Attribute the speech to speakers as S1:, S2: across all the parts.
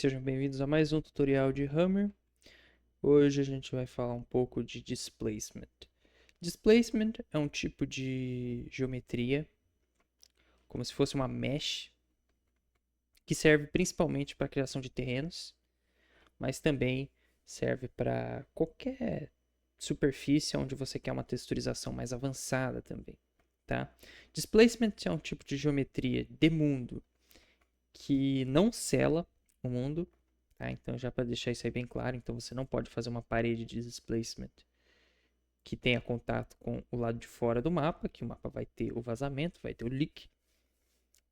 S1: Sejam bem-vindos a mais um tutorial de Hammer. Hoje a gente vai falar um pouco de Displacement. Displacement é um tipo de geometria, como se fosse uma mesh, que serve principalmente para a criação de terrenos, mas também serve para qualquer superfície onde você quer uma texturização mais avançada também, tá? Displacement é um tipo de geometria de mundo que não sela o mundo. Tá? Então, já para deixar isso aí bem claro, então você não pode fazer uma parede de displacement que tenha contato com o lado de fora do mapa, que o mapa vai ter o vazamento, vai ter o leak.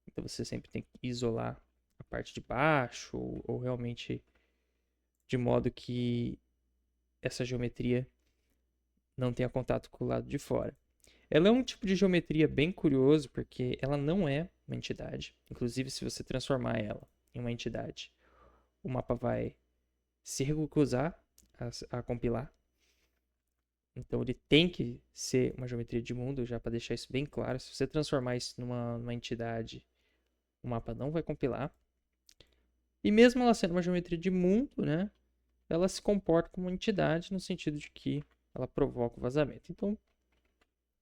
S1: Então, você sempre tem que isolar a parte de baixo, ou realmente de modo que essa geometria não tenha contato com o lado de fora. Ela é um tipo de geometria bem curioso, porque ela não é uma entidade. Inclusive, se você transformar ela em uma entidade, o mapa vai se recusar a compilar. Então ele tem que ser uma geometria de mundo, já para deixar isso bem claro. Se você transformar isso numa entidade, o mapa não vai compilar. E mesmo ela sendo uma geometria de mundo, né, ela se comporta como uma entidade no sentido de que ela provoca o vazamento. Então,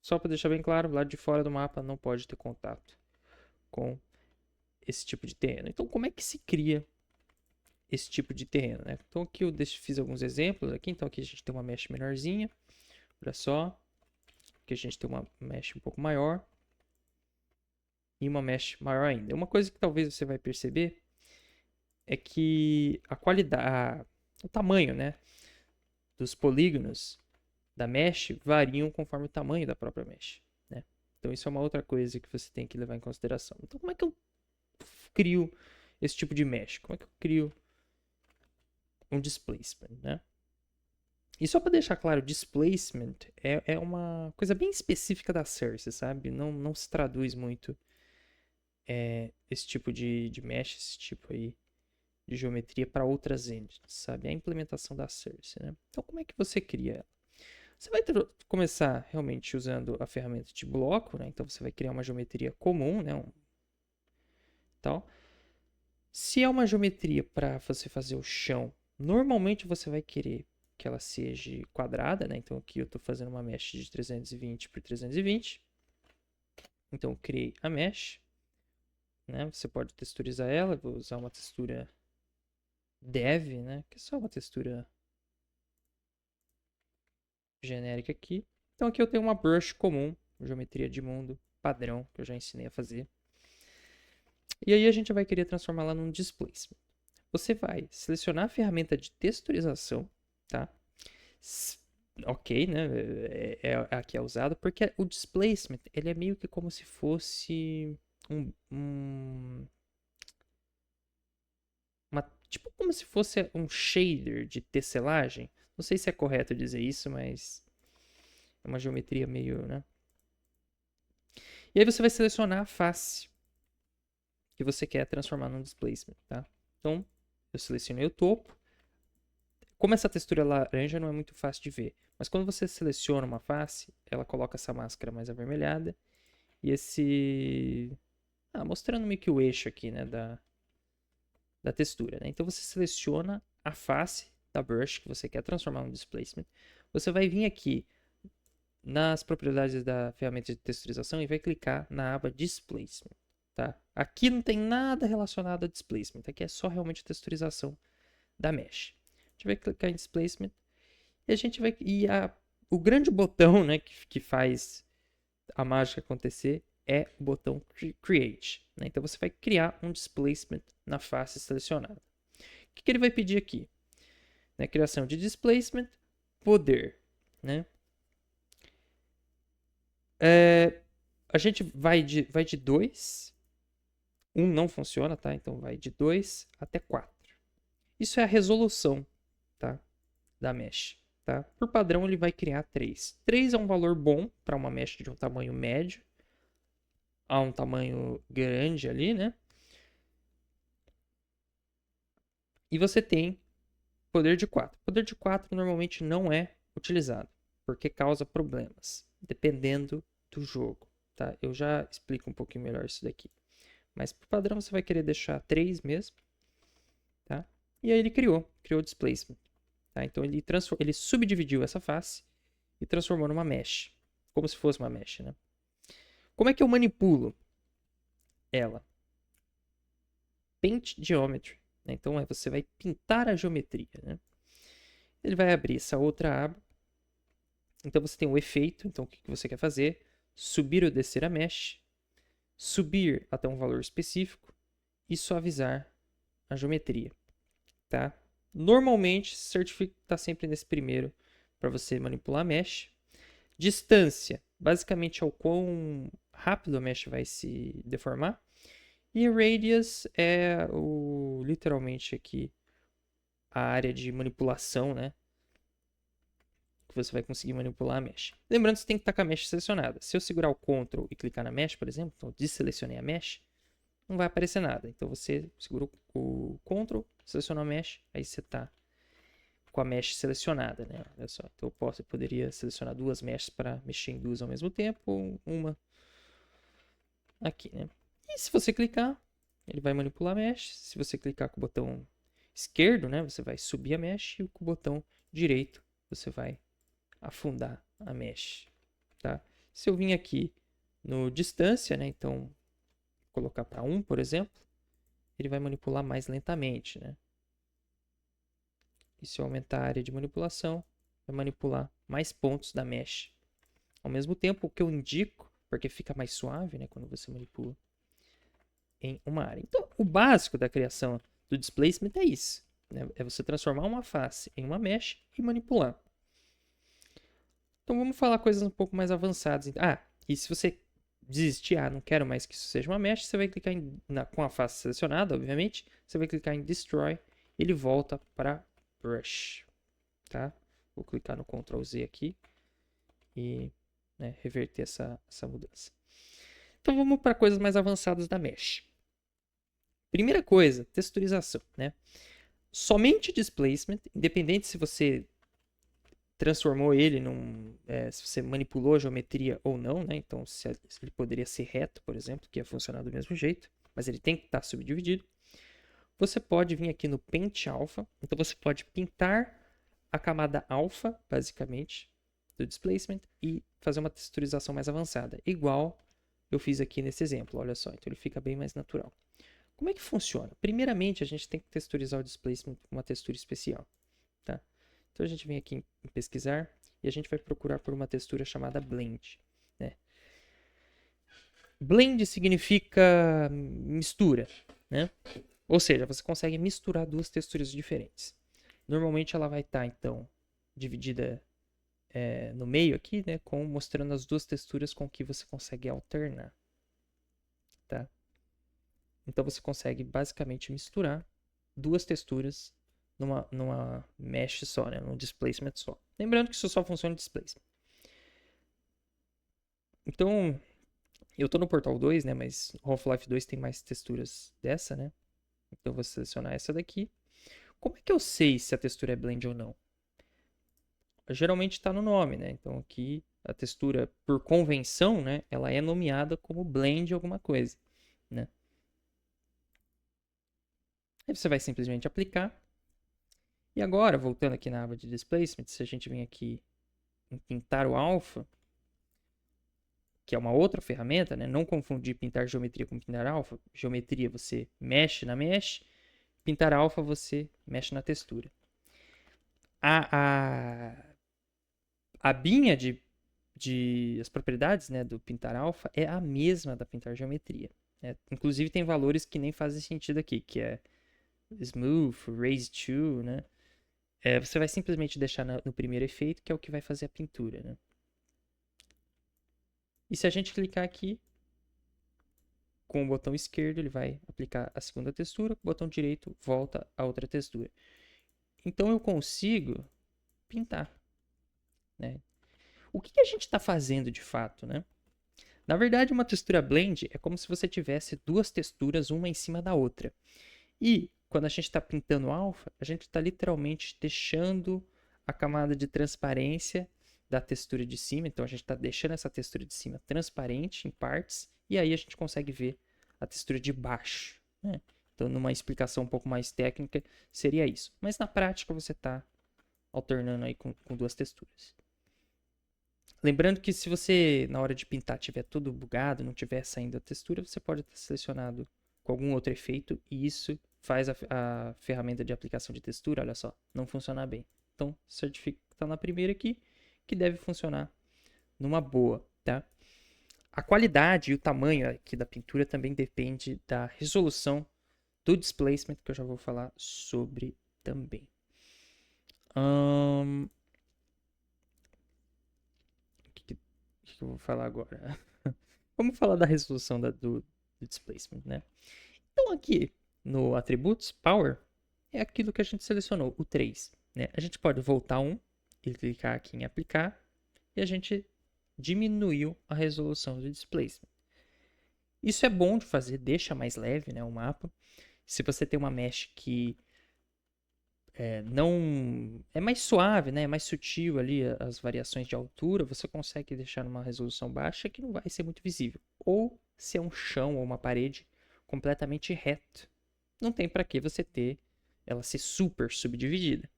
S1: só para deixar bem claro, o lado de fora do mapa não pode ter contato com esse tipo de terreno. Então, como é que se cria esse tipo de terreno, né? Então, aqui eu fiz alguns exemplos aqui. Então, aqui a gente tem uma mesh menorzinha. Olha só. Aqui a gente tem uma mesh um pouco maior. E uma mesh maior ainda. Uma coisa que talvez você vai perceber é que a qualidade, o tamanho, né, dos polígonos da mesh variam conforme o tamanho da própria mesh, né? Então isso é uma outra coisa que você tem que levar em consideração. Então como é que eu crio esse tipo de mesh? Como é que eu crio um displacement, né? E só para deixar claro, displacement é uma coisa bem específica da Cersei, sabe? Não se traduz muito esse tipo de mesh, esse tipo aí de geometria para outras engines, sabe? É a implementação da Cersei, né? Então, como é que você cria ela? Você vai começar realmente usando a ferramenta de bloco, né? Então, você vai criar uma geometria comum, né? Tal. Se é uma geometria para você fazer o chão, normalmente você vai querer que ela seja quadrada, né? Então, aqui eu estou fazendo uma mesh de 320 por 320. Então, eu criei a mesh, né? Você pode texturizar ela, vou usar uma textura dev, né? Que é só uma textura genérica aqui. Então aqui eu tenho uma brush comum, geometria de mundo padrão, que eu já ensinei a fazer. E aí a gente vai querer transformá-la num displacement. Você vai selecionar a ferramenta de texturização, tá? Ok, né? A que é usado, porque o displacement ele é meio que como se fosse tipo como se fosse um shader de tesselagem. Não sei se é correto dizer isso, mas é uma geometria meio, né? E aí você vai selecionar a face que você quer transformar num displacement, tá? Então, eu selecionei o topo. Como essa textura é laranja, não é muito fácil de ver. Mas quando você seleciona uma face, ela coloca essa máscara mais avermelhada. E esse... mostrando meio que o eixo aqui, né? Da textura, né? Então, você seleciona a face da brush que você quer transformar num displacement. Você vai vir aqui nas propriedades da ferramenta de texturização e vai clicar na aba Displacement. Tá? Aqui não tem nada relacionado a Displacement, aqui é só realmente a texturização da mesh. A gente vai clicar em Displacement e a gente vai... o grande botão, né, que faz a mágica acontecer é o botão Create. Né? Então você vai criar um Displacement na face selecionada. O que ele vai pedir aqui? Né? Criação de Displacement, poder. Né? A gente vai de 2. 1 não funciona, tá? Então vai de 2 até 4. Isso é a resolução, tá? Da mesh, tá? Por padrão ele vai criar 3. 3 é um valor bom para uma mesh de um tamanho médio a um tamanho grande ali, né? E você tem poder de 4. Poder de 4 normalmente não é utilizado, porque causa problemas, dependendo do jogo, tá? Eu já explico um pouquinho melhor isso daqui. Mas por padrão você vai querer deixar 3 mesmo, tá? E aí ele criou o displacement. Tá? Então ele subdividiu essa face e transformou numa mesh. Como se fosse uma mesh, né? Como é que eu manipulo ela? Paint Geometry. Né? Então você vai pintar a geometria. Né? Ele vai abrir essa outra aba. Então você tem o efeito. Então o que você quer fazer? Subir ou descer a mesh. Subir até um valor específico. E suavizar a geometria. Tá? Normalmente, certifica está sempre nesse primeiro para você manipular a mesh. Distância, basicamente é o quão rápido a mesh vai se deformar. E radius é literalmente aqui a área de manipulação, né? Que você vai conseguir manipular a mesh. Lembrando que você tem que estar com a mesh selecionada. Se eu segurar o Ctrl e clicar na mesh, por exemplo, então eu desselecionei a mesh, não vai aparecer nada. Então você segura o Ctrl, seleciona a mesh, aí você está com a mesh selecionada, né? Olha só. Então eu poderia selecionar duas meshes para mexer em duas ao mesmo tempo, ou uma aqui, né? E se você clicar, ele vai manipular a mesh. Se você clicar com o botão esquerdo, né, você vai subir a mesh, e com o botão direito você vai afundar a mesh, tá? Se eu vim aqui no distância, né, então colocar para 1, por exemplo, ele vai manipular mais lentamente, né? E se eu aumentar a área de manipulação, vai manipular mais pontos da mesh. Ao mesmo tempo, o que eu indico, porque fica mais suave, né, quando você manipula em uma área. Então, o básico da criação do displacement é isso. Né? É você transformar uma face em uma mesh e manipular. Então, vamos falar coisas um pouco mais avançadas. E se você desistir, não quero mais que isso seja uma mesh, você vai clicar com a face selecionada, obviamente, você vai clicar em Destroy, ele volta para Brush. Tá? Vou clicar no Ctrl Z aqui e reverter essa mudança. Então vamos para coisas mais avançadas da Mesh. Primeira coisa, texturização. Né? Somente displacement, independente se você transformou ele se você manipulou a geometria ou não, né? Então se ele poderia ser reto, por exemplo, que ia funcionar do mesmo jeito, mas ele tem que estar subdividido. Você pode vir aqui no Paint Alpha, então você pode pintar a camada alfa, basicamente, do displacement e fazer uma texturização mais avançada, igual eu fiz aqui nesse exemplo, olha só, então ele fica bem mais natural. Como é que funciona? Primeiramente, a gente tem que texturizar o displacement com uma textura especial, tá? Então a gente vem aqui em pesquisar e a gente vai procurar por uma textura chamada Blend, né? Blend significa mistura, né? Ou seja, você consegue misturar duas texturas diferentes. Normalmente ela vai estar, então, dividida no meio aqui, né, mostrando as duas texturas com que você consegue alternar. Tá? Então você consegue basicamente misturar duas texturas numa mesh só, né, num displacement só. Lembrando que isso só funciona em displacement. Então, eu estou no Portal 2, né, mas Half-Life 2 tem mais texturas dessa, né? Então eu vou selecionar essa daqui. Como é que eu sei se a textura é blend ou não? Geralmente está no nome, né? Então aqui a textura, por convenção, né, ela é nomeada como blend alguma coisa, né? Aí você vai simplesmente aplicar. E agora, voltando aqui na aba de displacement, se a gente vem aqui em pintar o alpha, que é uma outra ferramenta, né? Não confundir pintar geometria com pintar alpha. Geometria você mexe na mesh, pintar alpha você mexe na textura. A abinha as propriedades, né, do pintar alpha é a mesma da pintar geometria. Né? Inclusive tem valores que nem fazem sentido aqui, que é smooth, raise to, né? Você vai simplesmente deixar no primeiro efeito, que é o que vai fazer a pintura, né? E se a gente clicar aqui, com o botão esquerdo ele vai aplicar a segunda textura, com o botão direito volta a outra textura. Então eu consigo pintar, né? O que a gente está fazendo de fato, né? Na verdade, uma textura blend é como se você tivesse duas texturas, uma em cima da outra. E quando a gente está pintando alfa, a gente está literalmente deixando a camada de transparência da textura de cima. Então a gente está deixando essa textura de cima transparente em partes. E aí a gente consegue ver a textura de baixo. Né? Então, numa explicação um pouco mais técnica, seria isso. Mas na prática, você está alternando aí com duas texturas. Lembrando que se você, na hora de pintar, tiver tudo bugado, não tiver saindo a textura, você pode ter selecionado com algum outro efeito e isso faz a ferramenta de aplicação de textura, olha só, não funcionar bem. Então, certifica que está na primeira aqui, que deve funcionar numa boa, tá? A qualidade e o tamanho aqui da pintura também depende da resolução do displacement, que eu já vou falar sobre também. O que eu vou falar agora? Vamos falar da resolução do displacement, né? Então aqui no atributos power é aquilo que a gente selecionou, o 3, né? A gente pode voltar um e clicar aqui em aplicar e a gente diminuiu a resolução do displacement. Isso é bom de fazer, deixa mais leve, né, o mapa. Se você tem uma mesh que não é mais suave, né, é mais sutil ali as variações de altura, você consegue deixar numa resolução baixa que não vai ser muito visível. Ou se é um chão ou uma parede completamente reto, não tem para que você ter ela ser super subdividida.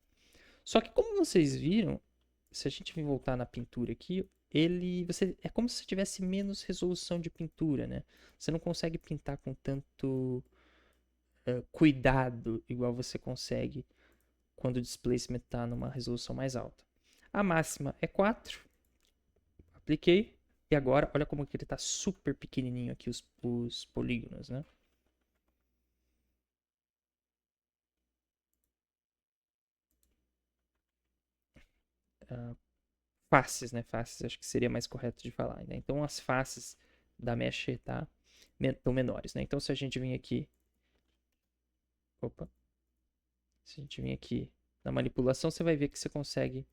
S1: Só que como vocês viram, se a gente voltar na pintura aqui, é como se tivesse menos resolução de pintura, né? Você não consegue pintar com tanto cuidado igual você consegue quando o displacement está numa resolução mais alta. A máxima é 4, apliquei, e agora olha como que ele está super pequenininho aqui os polígonos, né? Faces, né? Faces acho que seria mais correto de falar, né? Então as faces da mesh estão menores, né? Então se a gente vir aqui, se a gente vir aqui na manipulação, você vai ver que você consegue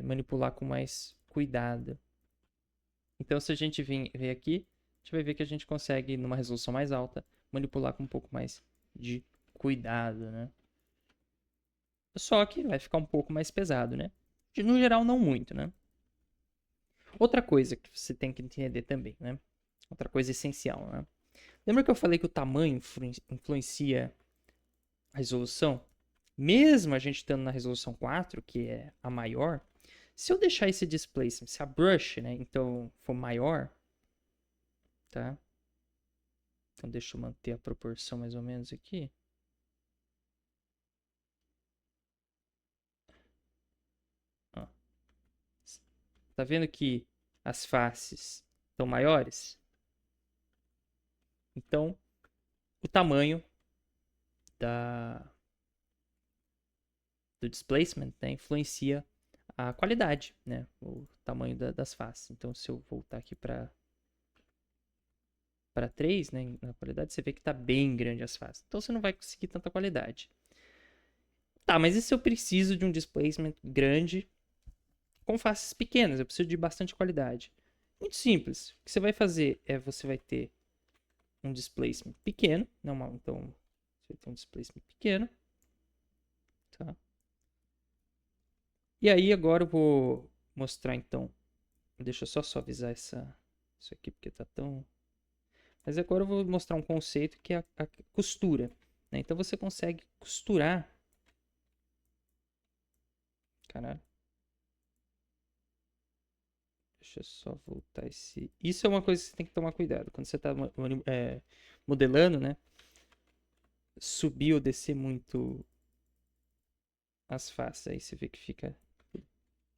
S1: manipular com mais cuidado. Então se a gente ver aqui, a gente vai ver que a gente consegue, numa resolução mais alta, manipular com um pouco mais de cuidado, né? Só que vai ficar um pouco mais pesado, né? No geral, não muito, né? Outra coisa que você tem que entender também, né? Outra coisa essencial, né? Lembra que eu falei que o tamanho influencia a resolução? Mesmo a gente estando na resolução 4, que é a maior, se eu deixar esse displacement, se a brush, né, então for maior, tá? Então deixa eu manter a proporção mais ou menos aqui. Ó. Tá vendo que as faces estão maiores? Então, o tamanho do displacement, né, influencia a qualidade, né, o tamanho das faces. Então, se eu voltar aqui para 3, né, na qualidade, você vê que está bem grande as faces. Então, você não vai conseguir tanta qualidade. Tá, mas e se eu preciso de um displacement grande com faces pequenas? Eu preciso de bastante qualidade. Muito simples. O que você vai fazer é você vai ter um displacement pequeno. Então, você vai ter um displacement pequeno. Tá? E aí, agora eu vou mostrar, então. Deixa eu só suavizar isso aqui, porque tá tão... Mas agora eu vou mostrar um conceito que é a costura. Né? Então, você consegue costurar... Caralho. Deixa eu só voltar esse... Isso é uma coisa que você tem que tomar cuidado. Quando você está modelando, né? Subir ou descer muito as faces. Aí você vê que fica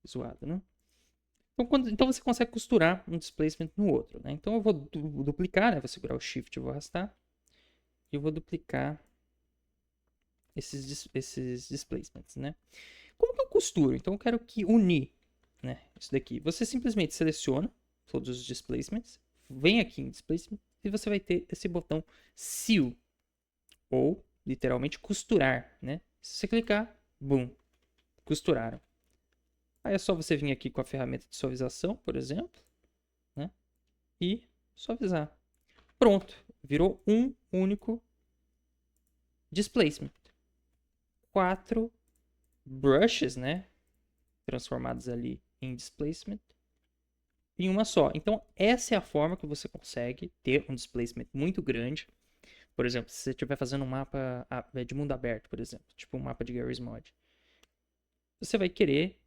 S1: zoado, né? Então você consegue costurar um displacement no outro, né? Então eu vou duplicar, né? Vou segurar o Shift e vou arrastar. E eu vou duplicar esses displacements, né? Como que eu costuro? Então eu quero que unir, né? Isso daqui. Você simplesmente seleciona todos os displacements, vem aqui em displacement e você vai ter esse botão Seal, ou literalmente costurar, né? Se você clicar, boom, costuraram. Aí é só você vir aqui com a ferramenta de suavização, por exemplo, né? E suavizar. Pronto, virou um único displacement. 4 brushes, né? Transformados ali em displacement em uma só. Então, essa é a forma que você consegue ter um displacement muito grande Por exemplo, se você estiver fazendo um mapa de mundo aberto, por exemplo, tipo um mapa de Garry's Mod, você vai querer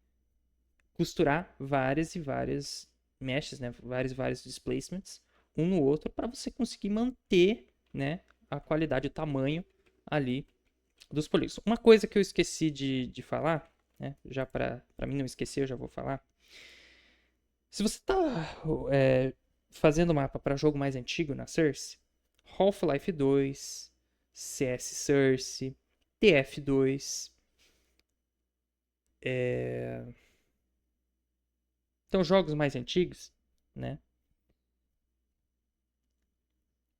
S1: costurar várias e várias meshes, né? Vários e vários displacements, um no outro, para você conseguir manter, né, a qualidade, o tamanho ali dos polígonos. Uma coisa que eu esqueci de falar, né? Já para mim não esquecer, eu já vou falar. Se você está fazendo mapa para jogo mais antigo na Source, Half-Life 2, CS Source, TF2, então jogos mais antigos, né?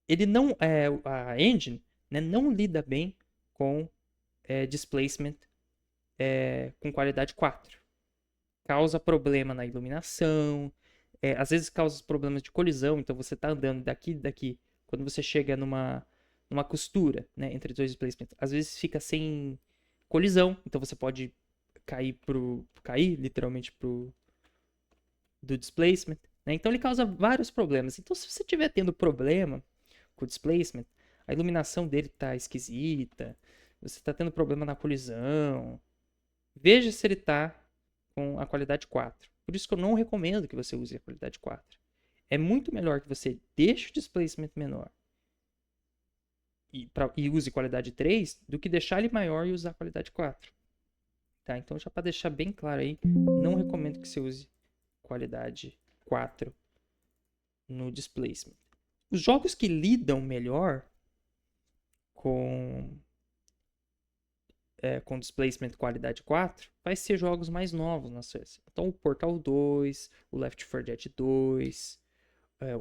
S1: Ele não, a engine, né, não lida bem com displacement com qualidade 4. Causa problema na iluminação, às vezes causa problemas de colisão, então você está andando daqui, quando você chega numa costura, né, entre dois displacements, às vezes fica sem colisão, então você pode cair literalmente do displacement, né? Então ele causa vários problemas. Então se você estiver tendo problema com o displacement, a iluminação dele tá esquisita, você está tendo problema na colisão, veja se ele tá com a qualidade 4. Por isso que eu não recomendo que você use a qualidade 4. É muito melhor que você deixe o displacement menor e use qualidade 3 do que deixar ele maior e usar a qualidade 4. Tá? Então, já para deixar bem claro aí, não recomendo que você use qualidade 4 no displacement. Os jogos que lidam melhor com com displacement qualidade 4, vai ser jogos mais novos na Source. Então o Portal 2, o Left 4 Dead 2,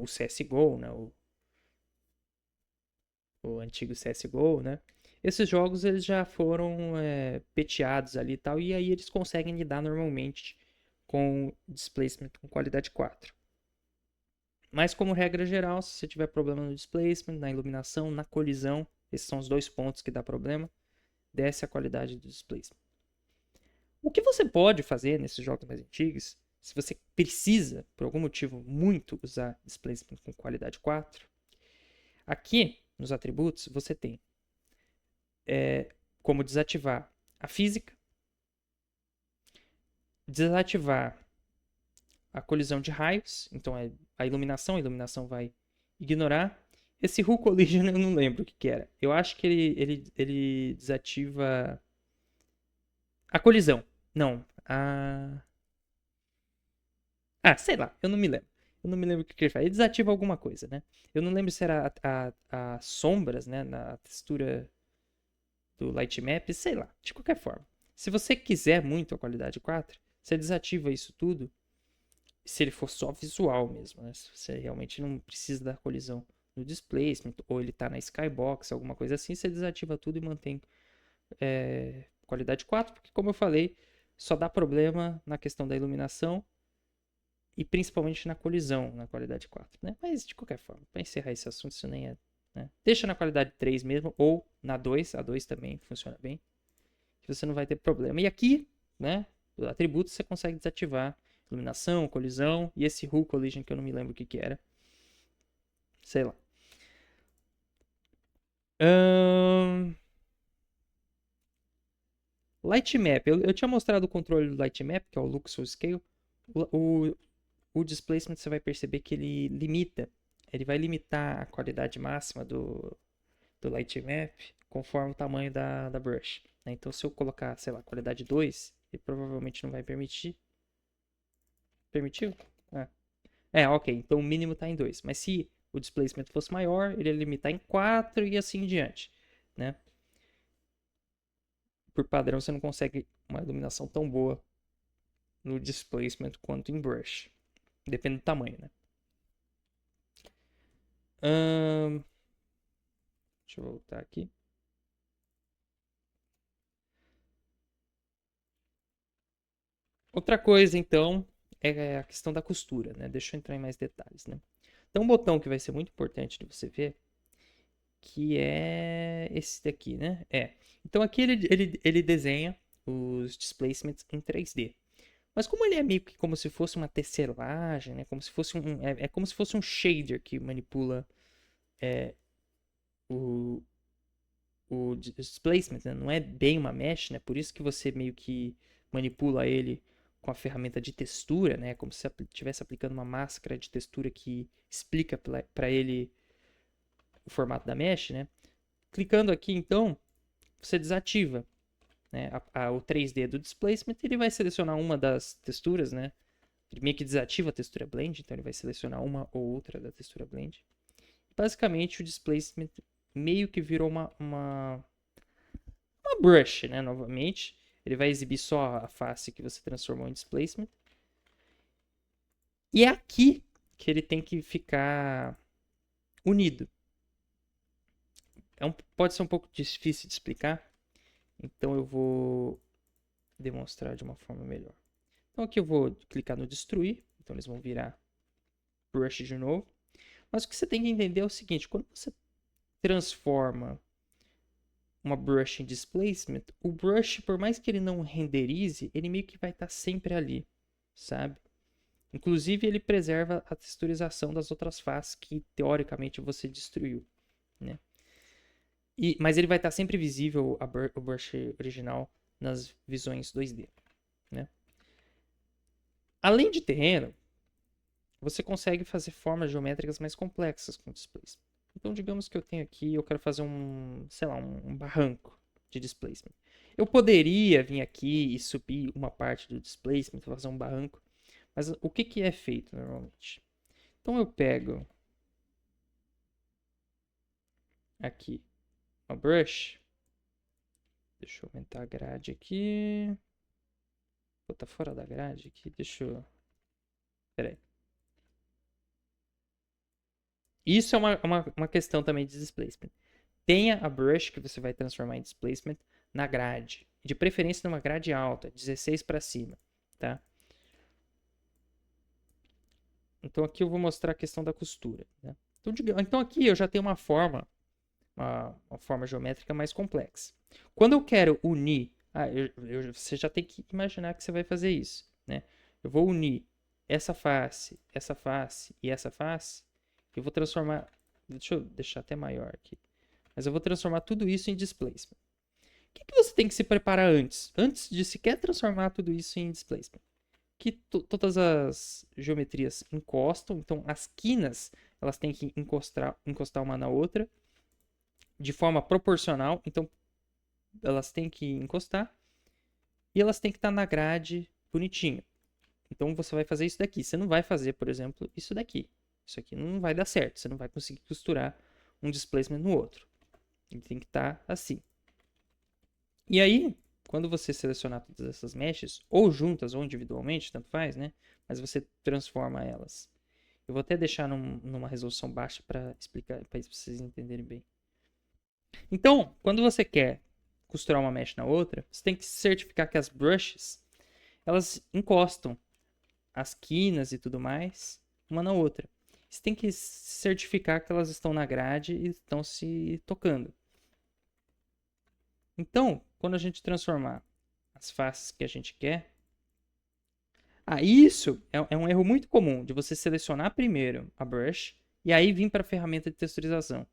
S1: o CSGO, né? O antigo CSGO, né? Esses jogos eles já foram peteados ali e tal, e aí eles conseguem lidar normalmente com displacement com qualidade 4. Mas como regra geral, se você tiver problema no displacement, na iluminação, na colisão, esses são os dois pontos que dá problema, desce a qualidade do displacement. O que você pode fazer nesses jogos mais antigos, se você precisa, por algum motivo, muito usar displacement com qualidade 4, aqui nos atributos você tem como desativar a física, desativar a colisão de raios, então a iluminação vai ignorar. Esse Hull Collision eu não lembro o que era. Eu acho que ele desativa a colisão. Não, sei lá, eu não me lembro. Eu não me lembro o que ele faz. Ele desativa alguma coisa, né? Eu não lembro se era as sombras, né? Na textura do light map, sei lá. De qualquer forma. Se você quiser muito a qualidade 4, você desativa isso tudo. Se ele for só visual mesmo, né? Se você realmente não precisa da colisão no displacement, ou ele tá na skybox, alguma coisa assim, você desativa tudo e mantém qualidade 4, porque como eu falei, só dá problema na questão da iluminação e principalmente na colisão, na qualidade 4, né? Mas de qualquer forma, para encerrar esse assunto, isso nem é, né? Deixa na qualidade 3 mesmo, ou na 2, a 2 também funciona bem, que você não vai ter problema. E aqui, né, atributos você consegue desativar iluminação, colisão, e esse Hull Collision que eu não me lembro o que era. Sei lá. Light Map. Eu tinha mostrado o controle do Light Map, que é o Luxor Scale. O displacement você vai perceber que ele vai limitar a qualidade máxima do light map conforme o tamanho da brush, né? Então se eu colocar, sei lá, qualidade 2, ele provavelmente não vai permitir. Permitiu? Ok, então o mínimo está em 2. Mas se o displacement fosse maior, ele ia limitar em 4 e assim em diante, né? Por padrão você não consegue uma iluminação tão boa no displacement quanto em brush. Depende do tamanho, né? Deixa eu voltar aqui. Outra coisa, então, é a questão da costura, né? Deixa eu entrar em mais detalhes, né? Então, um botão que vai ser muito importante de você ver, que é esse daqui, né? Então, aqui ele desenha os displacements em 3D. Mas como ele é meio que como se fosse uma tecelagem, né? Como se fosse como se fosse um shader que manipula o, o displacement, né? Não é bem uma mesh, né? Por isso que você meio que manipula ele com a ferramenta de textura, né? Como se estivesse aplicando uma máscara de textura que explica para ele o formato da mesh, né? Clicando aqui, então, você desativa, né, o 3D do displacement. Ele vai selecionar uma das texturas, né? Ele meio que desativa a textura blend, então ele vai selecionar uma ou outra da textura blend. Basicamente, o displacement meio que virou uma brush, né? Novamente, ele vai exibir só a face que você transformou em displacement. E é aqui que ele tem que ficar unido. Pode ser um pouco difícil de explicar, então eu vou demonstrar de uma forma melhor. Então aqui eu vou clicar no destruir, então eles vão virar brush de novo. Mas o que você tem que entender é o seguinte, quando você transforma uma brush em displacement, o brush, por mais que ele não renderize, ele meio que vai estar sempre ali, sabe? Inclusive, ele preserva a texturização das outras faces que, teoricamente, você destruiu, né? Mas ele vai estar sempre visível, o brush original, nas visões 2D, né? Além de terreno, você consegue fazer formas geométricas mais complexas com displacement. Então, digamos que eu tenho aqui, eu quero fazer sei lá, um barranco de displacement. Eu poderia vir aqui e subir uma parte do displacement, fazer um barranco, mas o que é feito normalmente? Então eu pego aqui uma brush, deixa eu aumentar a grade aqui, vou botar fora da grade aqui, pera aí. Isso é uma questão também de displacement. Tenha a brush que você vai transformar em displacement na grade. De preferência numa grade alta, 16 para cima, tá? Então aqui eu vou mostrar a questão da costura, né? Então aqui eu já tenho uma forma geométrica mais complexa. Quando eu quero unir, você já tem que imaginar que você vai fazer isso, né? Eu vou unir essa face e essa face. Eu vou transformar, deixa eu deixar até maior aqui. Mas eu vou transformar tudo isso em displacement. O que você tem que se preparar antes? Antes de sequer transformar tudo isso em displacement. Que todas as geometrias encostam, então as quinas elas têm que encostar uma na outra de forma proporcional, então elas têm que encostar e elas têm que estar na grade bonitinho. Então você vai fazer isso daqui. Você não vai fazer, por exemplo, isso daqui. Isso aqui não vai dar certo. Você não vai conseguir costurar um displacement no outro. Ele tem que estar assim. E aí, quando você selecionar todas essas meshes, ou juntas ou individualmente, tanto faz, né? Mas você transforma elas. Eu vou até deixar numa resolução baixa para explicar, para vocês entenderem bem. Então, quando você quer costurar uma mesh na outra, você tem que certificar que as brushes elas encostam as quinas e tudo mais uma na outra. Você tem que certificar que elas estão na grade e estão se tocando. Então, quando a gente transformar as faces que a gente quer, isso é um erro muito comum de você selecionar primeiro a brush e aí vir para a ferramenta de texturização.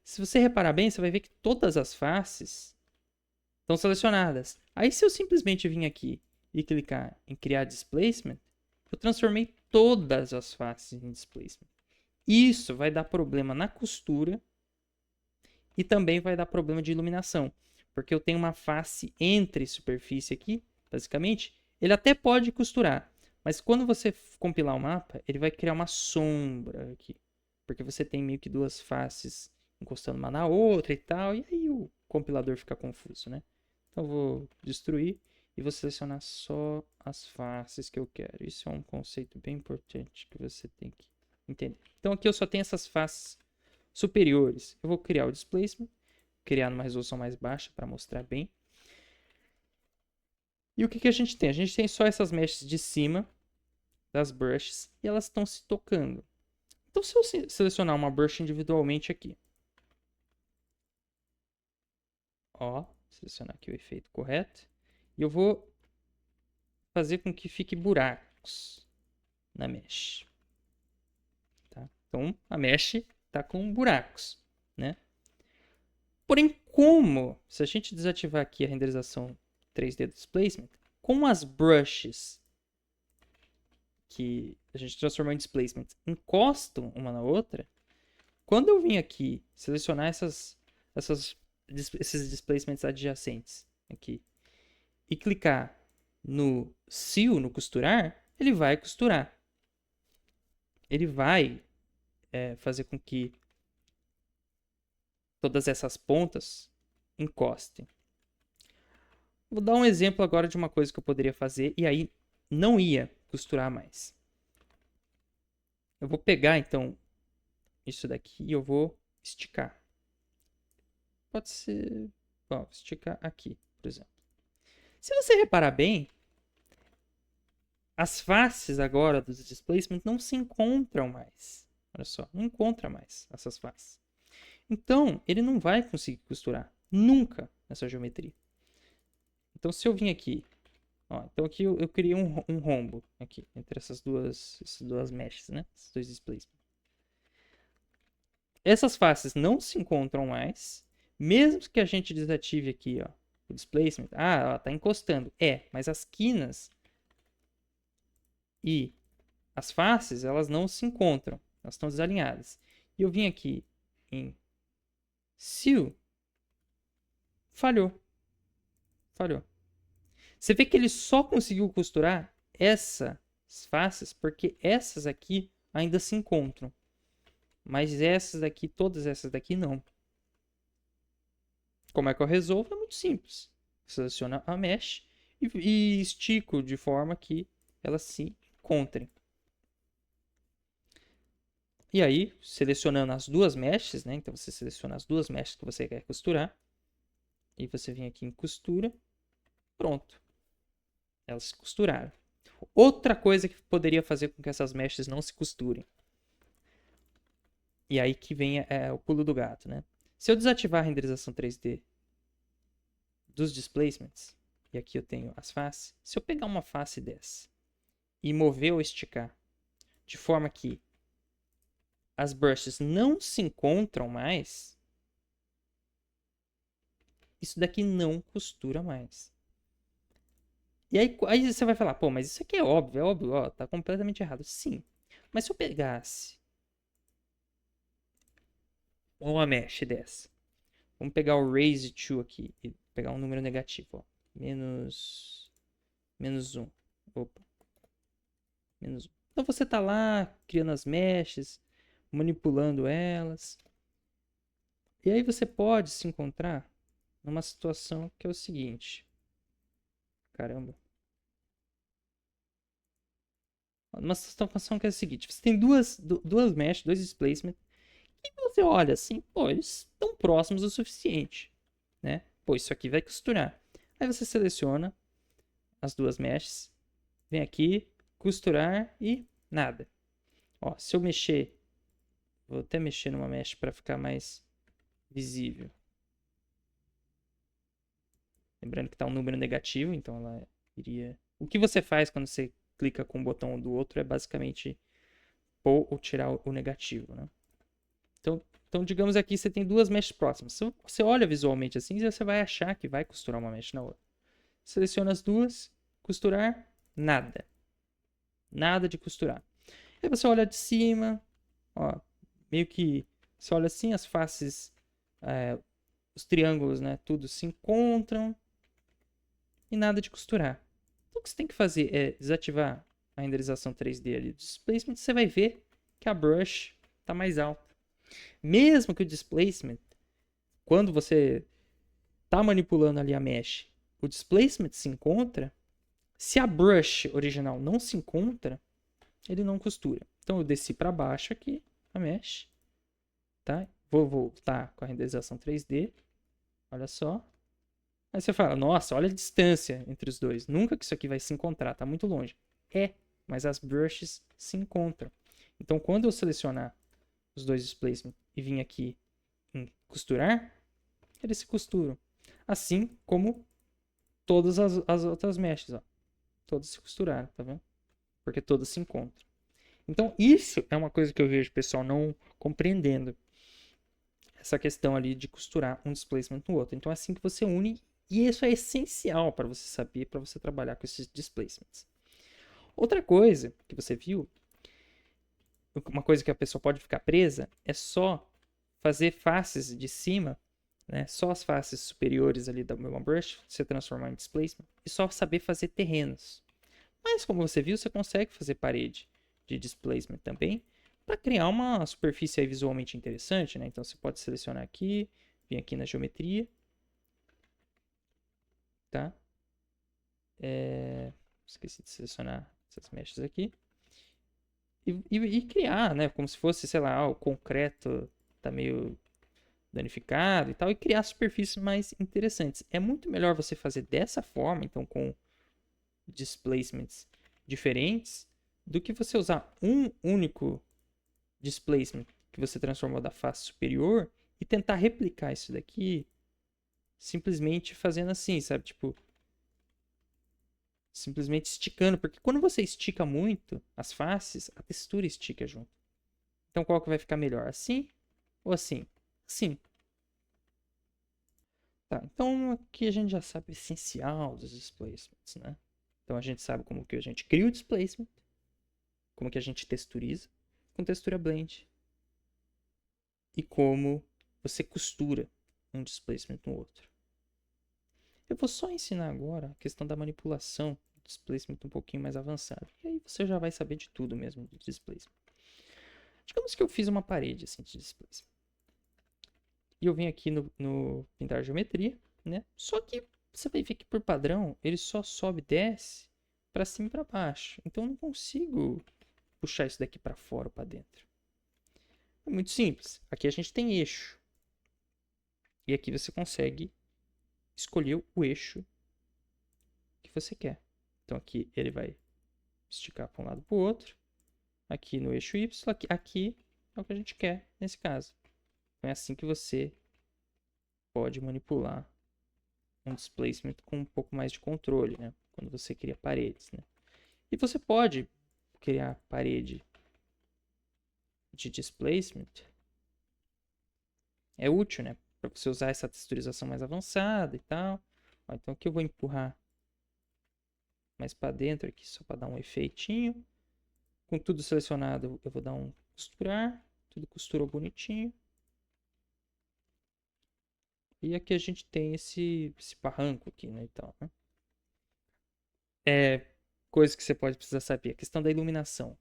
S1: Se você reparar bem, você vai ver que todas as faces estão selecionadas. Aí se eu simplesmente vir aqui e clicar em criar displacement, eu transformei todas as faces em displacement. Isso vai dar problema na costura e também vai dar problema de iluminação, porque eu tenho uma face entre superfície aqui, basicamente. Ele até pode costurar, mas quando você compilar o mapa, ele vai criar uma sombra aqui, porque você tem meio que duas faces encostando uma na outra e tal, e aí o compilador fica confuso, né? Então eu vou destruir e vou selecionar só as faces que eu quero. Isso é um conceito bem importante que você tem que entender. Então aqui eu só tenho essas faces superiores. Eu vou criar o displacement, criar numa resolução mais baixa para mostrar bem. E o que a gente tem? A gente tem só essas meshes de cima das brushes e elas estão se tocando. Então se eu selecionar uma brush individualmente aqui, selecionar aqui o efeito correto, e eu vou fazer com que fique buracos na mesh. Tá? Então a mesh está com buracos, né? Porém, se a gente desativar aqui a renderização 3D do displacement, como as brushes que a gente transformou em displacement encostam uma na outra, quando eu vim aqui selecionar esses displacements adjacentes aqui e clicar no sew, no costurar, ele vai costurar. Ele vai fazer com que todas essas pontas encostem. Vou dar um exemplo agora de uma coisa que eu poderia fazer e aí não ia costurar mais. Eu vou pegar então isso daqui e eu vou esticar. Pode ser... Bom, esticar aqui, por exemplo. Se você reparar bem, as faces agora dos displacement não se encontram mais. Olha só, não encontra mais essas faces. Então, ele não vai conseguir costurar nunca nessa geometria. Então, se eu vim aqui, ó, então aqui eu criei um rombo aqui entre essas duas meshes, né? Esses dois displacements. Essas faces não se encontram mais, mesmo que a gente desative aqui, ó, o displacement. Ah, ela está encostando. Mas as quinas e as faces, elas não se encontram. Elas estão desalinhadas. E eu vim aqui em Sew. Falhou. Você vê que ele só conseguiu costurar essas faces porque essas aqui ainda se encontram. Mas essas daqui, todas essas daqui, não. Como é que eu resolvo? É muito simples. Seleciono a mesh e estico de forma que elas se encontrem. E aí, selecionando as duas meshes, né? Então você seleciona as duas meshes que você quer costurar. E você vem aqui em costura. Pronto. Elas se costuraram. Outra coisa que poderia fazer com que essas meshes não se costurem. E aí que vem o pulo do gato, né? Se eu desativar a renderização 3D dos displacements, e aqui eu tenho as faces, se eu pegar uma face dessa e mover ou esticar de forma que as brushes não se encontram mais, isso daqui não costura mais. E aí você vai falar, pô, mas isso aqui é óbvio, ó, tá completamente errado. Sim, mas se eu pegasse uma mesh dessa, vamos pegar o raise to aqui e pegar um número negativo, ó, menos 1. Opa, menos 1. Então você tá lá criando as meshes, manipulando elas. E aí você pode se encontrar numa situação que é o seguinte. Caramba. Numa situação que é o seguinte. Você tem duas meshes, dois displacements. E você olha assim, pô, eles estão próximos o suficiente, né? Pô, isso aqui vai costurar. Aí você seleciona as duas meshes. Vem aqui, costurar e nada. Ó, se eu mexer, vou até mexer numa mesh para ficar mais visível. Lembrando que está um número negativo, então ela iria... O que você faz quando você clica com o botão do outro é basicamente pôr ou tirar o negativo, né? Então, digamos aqui, você tem duas meshes próximas. Se você olha visualmente assim, você vai achar que vai costurar uma mesh na outra. Seleciona as duas, costurar, nada. Nada de costurar. Aí você olha de cima, ó, meio que você olha assim, as faces, os triângulos, né, tudo se encontram e nada de costurar. Então o que você tem que fazer é desativar a renderização 3D ali do displacement, você vai ver que a brush está mais alta. Mesmo que o displacement, quando você está manipulando ali a mesh, o displacement se encontra, se a brush original não se encontra, ele não costura. Então eu desci para baixo aqui a mesh, tá? Vou voltar com a renderização 3D. Olha só. Aí você fala, nossa, olha a distância entre os dois. Nunca que isso aqui vai se encontrar, tá muito longe. Mas as brushes se encontram. Então quando eu selecionar os dois displacements e vim aqui em costurar, eles se costuram. Assim como todas as outras meshes, ó. Todas se costuraram, tá vendo? Porque todas se encontram. Então, isso é uma coisa que eu vejo o pessoal não compreendendo. essa questão ali de costurar um displacement no outro. Então é assim que você une, e isso é essencial para você saber, para você trabalhar com esses displacements. Outra coisa que você viu, uma coisa que a pessoa pode ficar presa, é só fazer faces de cima, né? Só as faces superiores ali da uma brush, você transformar em displacement, e só saber fazer terrenos. Mas como você viu, você consegue fazer parede de displacement também, para criar uma superfície aí visualmente interessante, né? Então você pode selecionar aqui, vir aqui na geometria, tá? Esqueci de selecionar essas mechas aqui. E criar, né? Como se fosse, sei lá, o concreto tá meio danificado e tal, e criar superfícies mais interessantes. É muito melhor você fazer dessa forma, então com displacements diferentes, do que você usar um único displacement que você transformou da face superior e tentar replicar isso daqui simplesmente fazendo assim, sabe? Tipo, simplesmente esticando, porque quando você estica muito as faces, a textura estica junto. Então qual que vai ficar melhor? Assim ou assim? Assim. Tá, então aqui a gente já sabe o essencial dos displacements, né? Então a gente sabe como que a gente cria o displacement, como que a gente texturiza com textura blend e como você costura um displacement no outro. Eu vou só ensinar agora a questão da manipulação do displacement um pouquinho mais avançado. E aí você já vai saber de tudo mesmo do displacement. Digamos que eu fiz uma parede assim de displacement. E eu vim aqui no pintar geometria, né? Só que você vai ver que por padrão ele só sobe e desce para cima e para baixo. Então eu não consigo puxar isso daqui para fora ou para dentro. É muito simples. Aqui a gente tem eixo. E aqui você consegue escolher o eixo que você quer. Então aqui ele vai esticar para um lado para o outro. Aqui no eixo Y, aqui é o que a gente quer nesse caso. Então é assim que você pode manipular um displacement com um pouco mais de controle, né? Quando você cria paredes, né? E você pode criar parede de displacement. É útil, né? Para você usar essa texturização mais avançada e tal. Ó, então aqui eu vou empurrar mais para dentro aqui só para dar um efeitinho. Com tudo selecionado, eu vou dar um costurar. Tudo costurou bonitinho. E aqui a gente tem esse barranco aqui, né? Então, né? Coisa que você pode precisar saber. A questão da iluminação.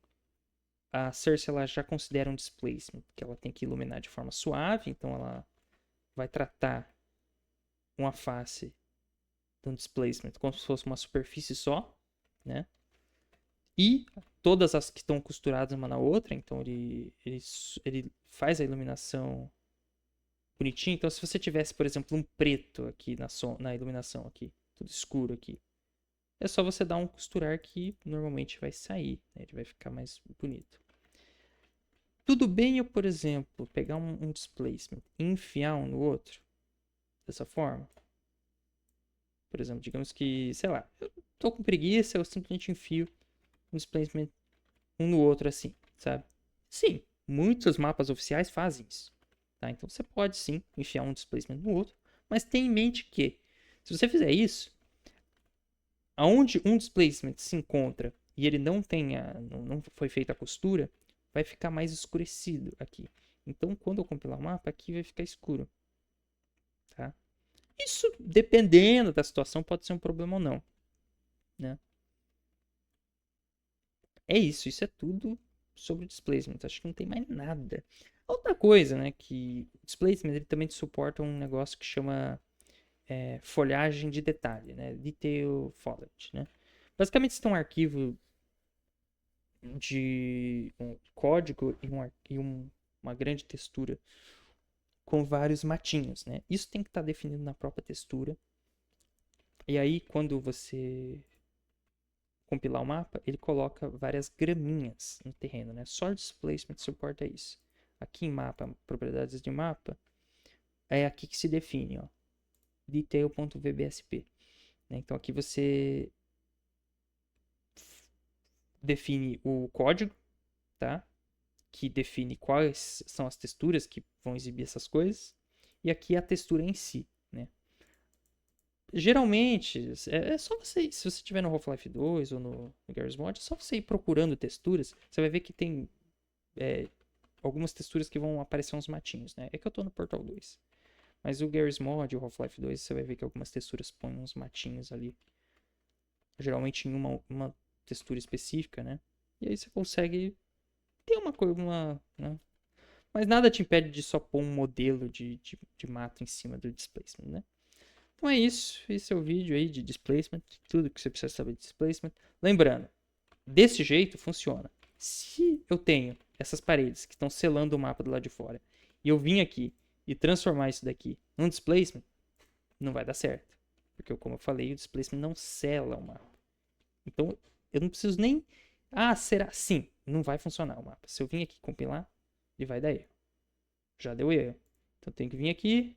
S1: A Cersei ela já considera um displacement, que ela tem que iluminar de forma suave, então ela vai tratar uma face de um displacement como se fosse uma superfície só, né? E todas as que estão costuradas uma na outra, então ele faz a iluminação bonitinho. Então se você tivesse, por exemplo, um preto aqui na iluminação aqui, tudo escuro aqui, é só você dar um costurar que normalmente vai sair, né? Ele vai ficar mais bonito. Tudo bem eu, por exemplo, pegar um displacement e enfiar um no outro dessa forma? Por exemplo, digamos que, sei lá, eu tô com preguiça, eu simplesmente enfio um displacement um no outro assim, sabe? Sim, muitos mapas oficiais fazem isso. Tá? Então você pode sim enfiar um displacement no outro, mas tenha em mente que se você fizer isso, aonde um displacement se encontra e ele não foi feita a costura, vai ficar mais escurecido aqui. Então quando eu compilar o mapa, aqui vai ficar escuro. Tá? Isso, dependendo da situação, pode ser um problema ou não. Né? É isso, isso é tudo sobre displacement. Acho que não tem mais nada. Outra coisa, né, que o displacement ele também suporta um negócio que chama folhagem de detalhe, né, detail foliage, né. Basicamente, você tem um arquivo de um código uma grande textura com vários matinhos, né. Isso tem que estar definido na própria textura. E aí, quando você compilar o mapa, ele coloca várias graminhas no terreno, né? Só o displacement suporta isso. Aqui em mapa, propriedades de mapa, é aqui que se define, ó, detail.vbsp. Né? Então aqui você define o código, tá? que define quais são as texturas que vão exibir essas coisas. E aqui a textura em si, né? Geralmente, é só você, se você estiver no Half-Life 2 ou no Garry's Mod, é só você ir procurando texturas, você vai ver que tem algumas texturas que vão aparecer uns matinhos, né? É que eu tô no Portal 2. Mas o Garry's Mod e o Half-Life 2, você vai ver que algumas texturas põem uns matinhos ali. Geralmente em uma textura específica, né? E aí você consegue ter uma coisa, né? Mas nada te impede de só pôr um modelo de mato em cima do displacement, né? Então é isso. Esse é o vídeo aí de displacement. Tudo que você precisa saber de displacement. Lembrando, desse jeito funciona. Se eu tenho essas paredes que estão selando o mapa do lado de fora e eu vim aqui e transformar isso daqui num displacement, não vai dar certo. Porque, como eu falei, o displacement não sela o mapa. Então, eu não preciso nem... Ah, será? Sim, não vai funcionar o mapa. Se eu vim aqui compilar, ele vai dar erro. Já deu erro. Então, eu tenho que vir aqui.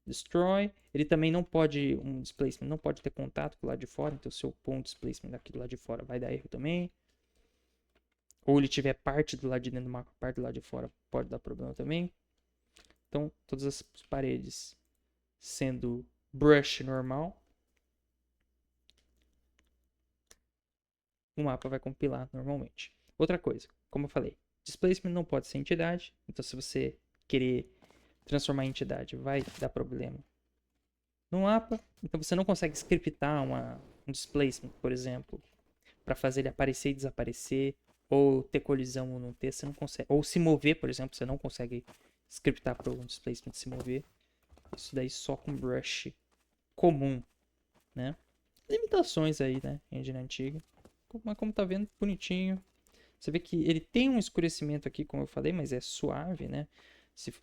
S1: Destroy. Ele também não pode... Um displacement não pode ter contato com o lado de fora. Então, se eu pôr um displacement daqui do lado de fora, vai dar erro também. Ou ele tiver parte do lado de dentro do mapa, parte do lado de fora, pode dar problema também. Então, todas as paredes sendo brush normal, o mapa vai compilar normalmente. Outra coisa, como eu falei, displacement não pode ser entidade. Então, se você querer transformar em entidade, vai dar problema no mapa. Então, você não consegue scriptar um displacement, por exemplo, para fazer ele aparecer e desaparecer, ou ter colisão ou não ter, você não consegue. Ou se mover, por exemplo, você não consegue scriptar para um displacement se mover. Isso daí só com brush comum, né? Limitações aí, né? Engine antiga. Mas como tá vendo, bonitinho. Você vê que ele tem um escurecimento aqui, como eu falei, mas é suave, né?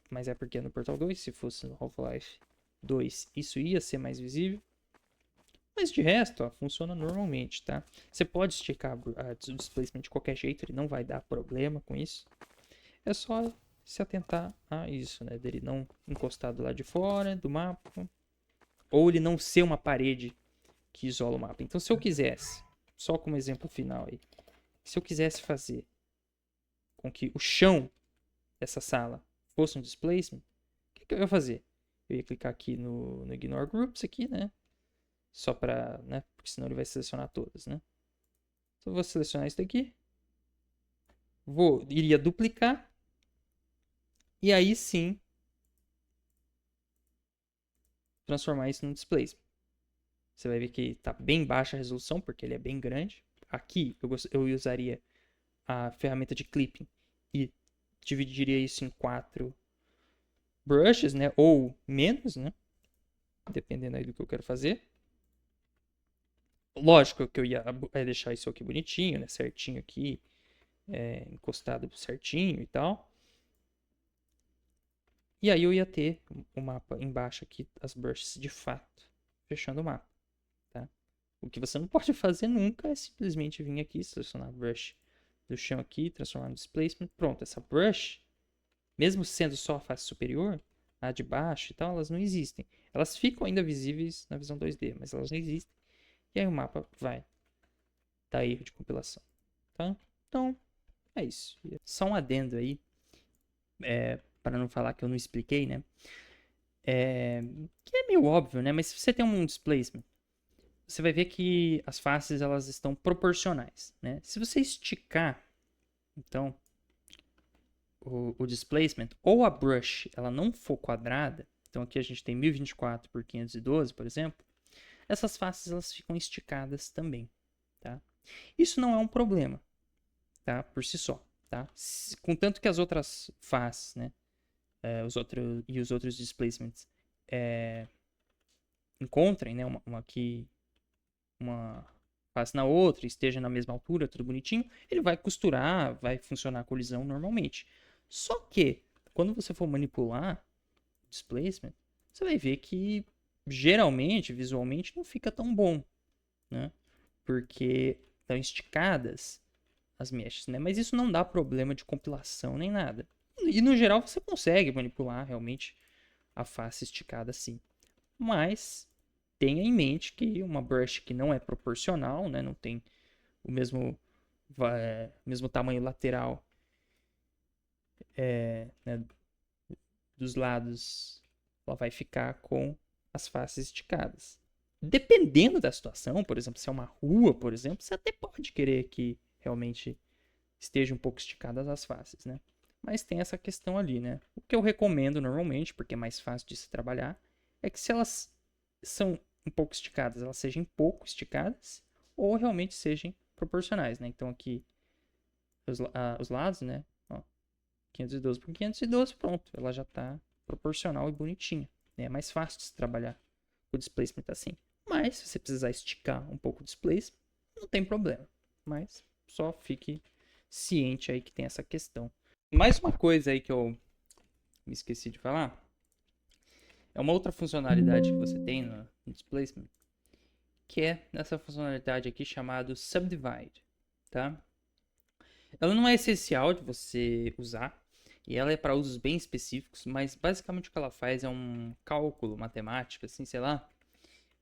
S1: Mas é porque é no Portal 2. Se fosse no Half-Life 2, isso ia ser mais visível. Mas de resto, ó, funciona normalmente, tá? Você pode esticar o displacement de qualquer jeito, ele não vai dar problema com isso. É só se atentar a isso, né? Dele não encostar do lado de fora do mapa. Ou ele não ser uma parede que isola o mapa. Então, se eu quisesse, só como exemplo final aí, se eu quisesse fazer com que o chão dessa sala fosse um displacement, o que eu ia fazer? Eu ia clicar aqui no Ignore Groups aqui, né? Só para, né? Porque senão ele vai selecionar todas, né? Então, eu vou selecionar isso daqui. Iria duplicar. E aí sim, transformar isso num displacement. Você vai ver que está bem baixa a resolução, porque ele é bem grande. Aqui eu usaria a ferramenta de clipping e dividiria isso em 4 brushes, né? Ou menos, né? Dependendo aí do que eu quero fazer. Lógico que eu ia deixar isso aqui bonitinho, né? Certinho aqui. Encostado certinho e tal. E aí eu ia ter o mapa embaixo aqui, as brushes de fato, fechando o mapa. Tá? O que você não pode fazer nunca é simplesmente vir aqui, selecionar a brush do chão aqui, transformar no displacement. Pronto, essa brush, mesmo sendo só a face superior, a de baixo e tal, elas não existem. Elas ficam ainda visíveis na visão 2D, mas elas não existem. E aí o mapa vai dar erro de compilação. Tá? Então, é isso. Só um adendo aí, para não falar que eu não expliquei, né? Que é meio óbvio, né? Mas se você tem um displacement, você vai ver que as faces elas estão proporcionais, né? Se você esticar, então, o displacement ou a brush ela não for quadrada, então aqui a gente tem 1024 por 512, por exemplo, essas faces elas ficam esticadas também, tá? Isso não é um problema, tá? Por si só, tá? Contanto que as outras faces, né? Os outros displacements encontrem, né? Uma face na outra, esteja na mesma altura, tudo bonitinho, ele vai costurar, vai funcionar a colisão normalmente. Só que, quando você for manipular o displacement, você vai ver que, geralmente, visualmente, não fica tão bom, né? Porque estão esticadas as meshes, né? Mas isso não dá problema de compilação nem nada. E, no geral, você consegue manipular, realmente, a face esticada assim. Mas tenha em mente que uma brush que não é proporcional, né, não tem o mesmo mesmo tamanho lateral, né, dos lados, ela vai ficar com as faces esticadas. Dependendo da situação, por exemplo, se é uma rua, por exemplo, você até pode querer que realmente estejam um pouco esticadas as faces, né? Mas tem essa questão ali, né? O que eu recomendo normalmente, porque é mais fácil de se trabalhar, é que se elas são um pouco esticadas, elas sejam pouco esticadas ou realmente sejam proporcionais, né? Então aqui os lados, né? Ó, 512 por 512, pronto. Ela já está proporcional e bonitinha. Né? É mais fácil de se trabalhar o displacement assim. Mas se você precisar esticar um pouco o displacement, não tem problema. Mas só fique ciente aí que tem essa questão. Mais uma coisa aí que eu me esqueci de falar. É uma outra funcionalidade que você tem no displacement, que é nessa funcionalidade aqui chamada Subdivide, tá? Ela não é essencial de você usar, e ela é para usos bem específicos, mas basicamente o que ela faz é um cálculo matemático, assim, sei lá,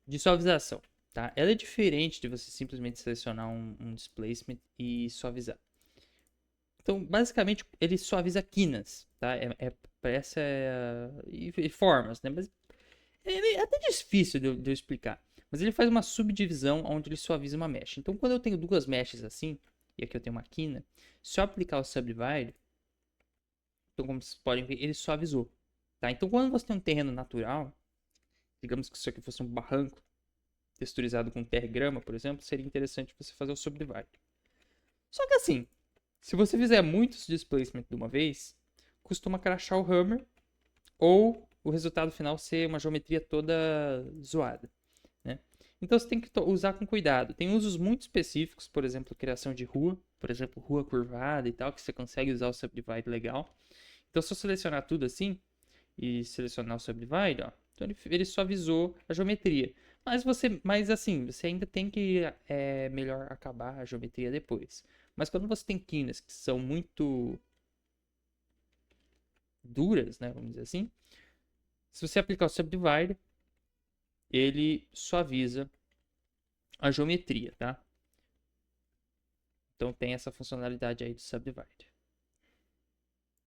S1: de suavização, tá? Ela é diferente de você simplesmente selecionar um displacement e suavizar. Então, basicamente, ele suaviza quinas, tá? Parece e formas, né? Mas é até difícil de eu explicar. Mas ele faz uma subdivisão onde ele suaviza uma mesh. Então, quando eu tenho duas meshes assim, e aqui eu tenho uma quina, se eu aplicar o subdivide, então como vocês podem ver, ele suavizou. Tá? Então, quando você tem um terreno natural, digamos que isso aqui fosse um barranco texturizado com terra e grama, por exemplo, seria interessante você fazer o subdivide. Só que assim, se você fizer muitos displacement de uma vez, costuma crashar o hammer ou o resultado final ser uma geometria toda zoada. Né? Então você tem que usar com cuidado. Tem usos muito específicos, por exemplo, criação de rua, por exemplo, rua curvada e tal, que você consegue usar o subdivide legal. Então se eu selecionar tudo assim e selecionar o subdivide, ó, então ele suavizou a geometria. Mas assim, você ainda tem que melhor acabar a geometria depois. Mas quando você tem quinas que são muito duras, né, vamos dizer assim, se você aplicar o subdivide, ele suaviza a geometria, tá? Então tem essa funcionalidade aí do subdivide.